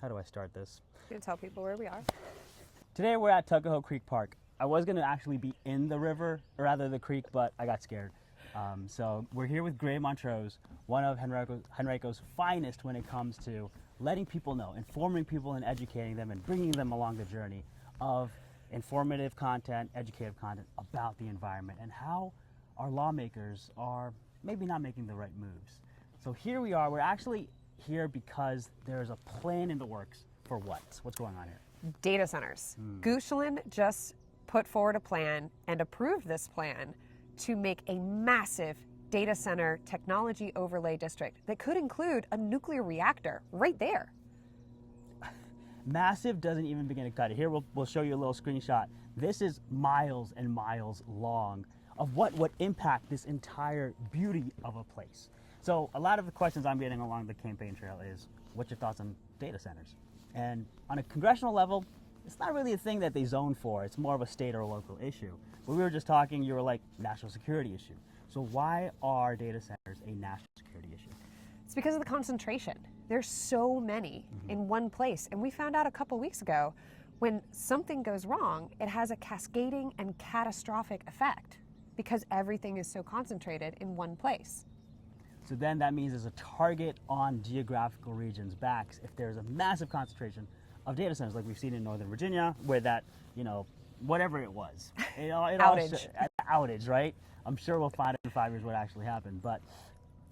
How do I start this? You can tell people where we are. Today we're at Tuckahoe Creek Park. I was going to actually be in the river, or rather the creek, but I got scared. So we're here with Gray Montrose, one of Henrico's finest when it comes to letting people know, informing people and educating them and bringing them along the journey of informative content, educative content about the environment and how our lawmakers are maybe not making the right moves. So here we are. We're actually here because there's a plan in the works for what? What's going on here? Data centers. Goochland just put forward a plan and approved this plan to make a massive data center technology overlay district that could include a nuclear reactor right there. Massive doesn't even begin to cut it. Here we'll show you a little screenshot. This is miles and miles long of what would impact this entire beauty of a place. So a lot of the questions I'm getting along the campaign trail is, what's your thoughts on data centers? And on a congressional level, it's not really a thing that they zone for. It's more of a state or a local issue. But we were just talking, you were like, national security issue. So why are data centers a national security issue? It's because of the concentration. There's so many in one place. And we found out a couple weeks ago, when something goes wrong, it has a cascading and catastrophic effect because everything is so concentrated in one place. So then that means there's a target on geographical regions' backs if there's a massive concentration of data centers, like we've seen in Northern Virginia, where that, whatever it was. Outage, right? I'm sure we'll find out in 5 years what actually happened. But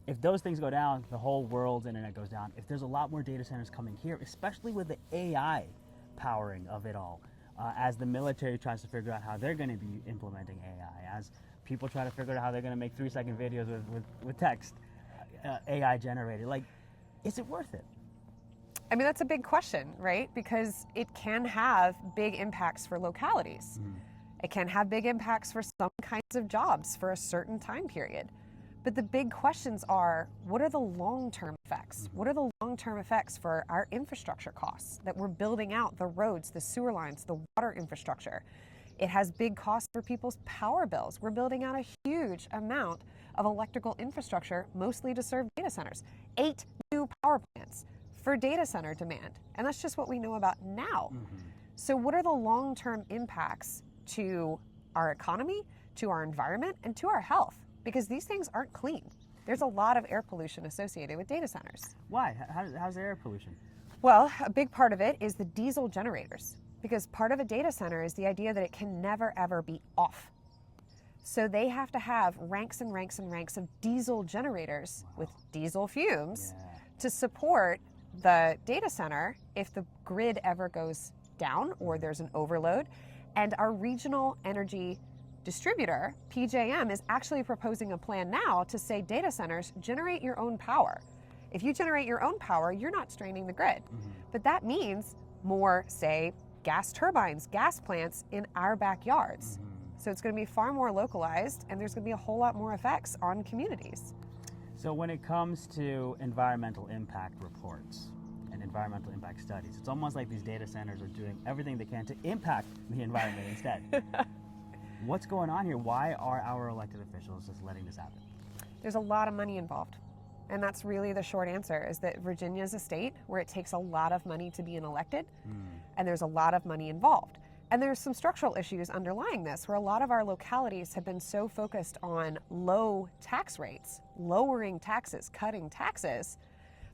if those things go down, the whole world's internet goes down. If there's a lot more data centers coming here, especially with the AI powering of it all, as the military tries to figure out how they're going to be implementing AI, as people try to figure out how they're going to make 3-second videos with text, AI generated, is it worth it? I mean, that's a big question, right? Because it can have big impacts for localities. It can have big impacts for some kinds of jobs for a certain time period. But the big questions are, what are the long-term effects? What are the long-term effects for our infrastructure costs that we're building out, the roads, the sewer lines, the water infrastructure? It has big costs for people's power bills. We're building out a huge amount of electrical infrastructure, mostly to serve data centers. 8 new power plants for data center demand. And that's just what we know about now. So what are the long-term impacts to our economy, to our environment, and to our health? Because these things aren't clean. There's a lot of air pollution associated with data centers. Why? How's air pollution? Well, a big part of it is the diesel generators. Because part of a data center is the idea that it can never ever be off. So they have to have ranks and ranks and ranks of diesel generators with diesel fumes to support the data center if the grid ever goes down or there's an overload. And our regional energy distributor, PJM, is actually proposing a plan now to say data centers generate your own power. If you generate your own power, you're not straining the grid. But that means more, say, gas turbines, gas plants in our backyards. So it's going to be far more localized, and there's going to be a whole lot more effects on communities. So when it comes to environmental impact reports and environmental impact studies, it's almost like these data centers are doing everything they can to impact the environment instead. What's going on here? Why are our elected officials just letting this happen? There's a lot of money involved. And that's really the short answer, is that Virginia is a state where it takes a lot of money to be elected, and there's a lot of money involved. And there's some structural issues underlying this, where a lot of our localities have been so focused on low tax rates, lowering taxes, cutting taxes,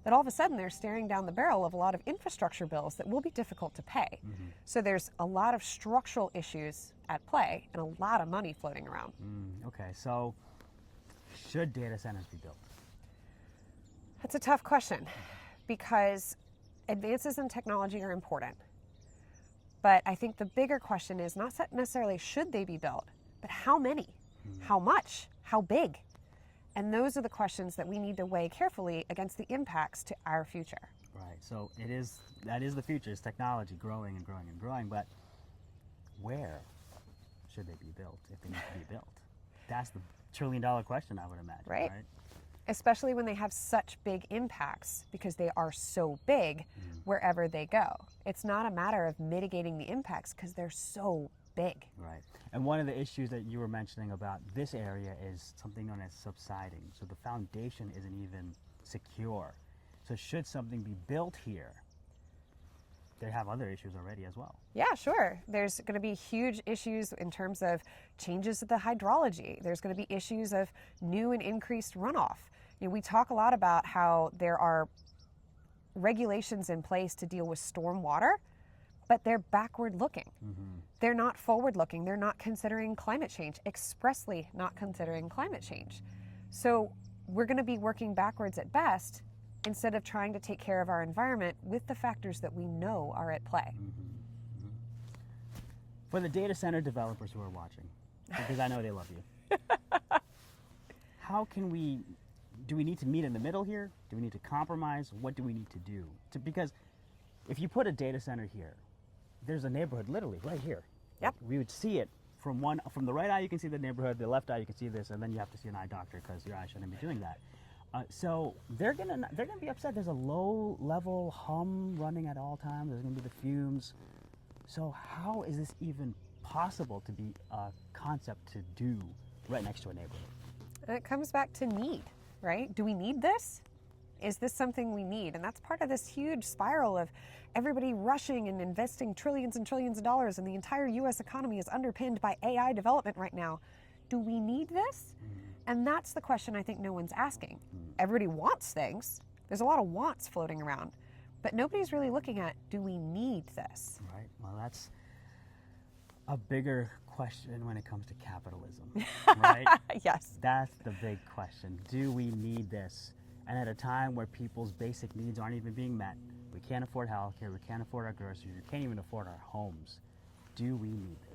that all of a sudden they're staring down the barrel of a lot of infrastructure bills that will be difficult to pay. So there's a lot of structural issues at play and a lot of money floating around. Okay, so should data centers be built? That's a tough question, because advances in technology are important. But I think the bigger question is not necessarily should they be built, but how many, how much, how big? And those are the questions that we need to weigh carefully against the impacts to our future. Right, so that is the future, is technology growing and growing and growing, but where should they be built if they need to be built? That's the trillion-dollar question, I would imagine, right? Especially when they have such big impacts, because they are so big wherever they go. It's not a matter of mitigating the impacts because they're so big. Right. And one of the issues that you were mentioning about this area is something known as subsiding. So the foundation isn't even secure. So should something be built here, they have other issues already as well. Yeah, sure. There's going to be huge issues in terms of changes to the hydrology. There's going to be issues of new and increased runoff. We talk a lot about how there are regulations in place to deal with storm water, but they're backward looking. They're not forward looking. They're not considering climate change, expressly not considering climate change. So we're going to be working backwards at best instead of trying to take care of our environment with the factors that we know are at play. For the data center developers who are watching, because I know they love you, how can do we need to meet in the middle here? Do we need to compromise? What do we need to do? Because if you put a data center here, there's a neighborhood literally right here. Yep. We would see it from the right eye you can see the neighborhood, the left eye you can see this, and then you have to see an eye doctor because your eye shouldn't be doing that. So they're gonna be upset. There's a low level hum running at all times. There's gonna be the fumes. So how is this even possible to be a concept to do right next to a neighborhood? And it comes back to need, right? Do we need this? Is this something we need? And that's part of this huge spiral of everybody rushing and investing trillions and trillions of dollars, and the entire US economy is underpinned by AI development right now. Do we need this? And that's the question I think no one's asking. Everybody wants things. There's a lot of wants floating around, but nobody's really looking at, do we need this? Right. Well, that's a bigger question when it comes to capitalism, right? Yes. That's the big question. Do we need this? And at a time where people's basic needs aren't even being met, we can't afford healthcare, we can't afford our groceries, we can't even afford our homes. Do we need this?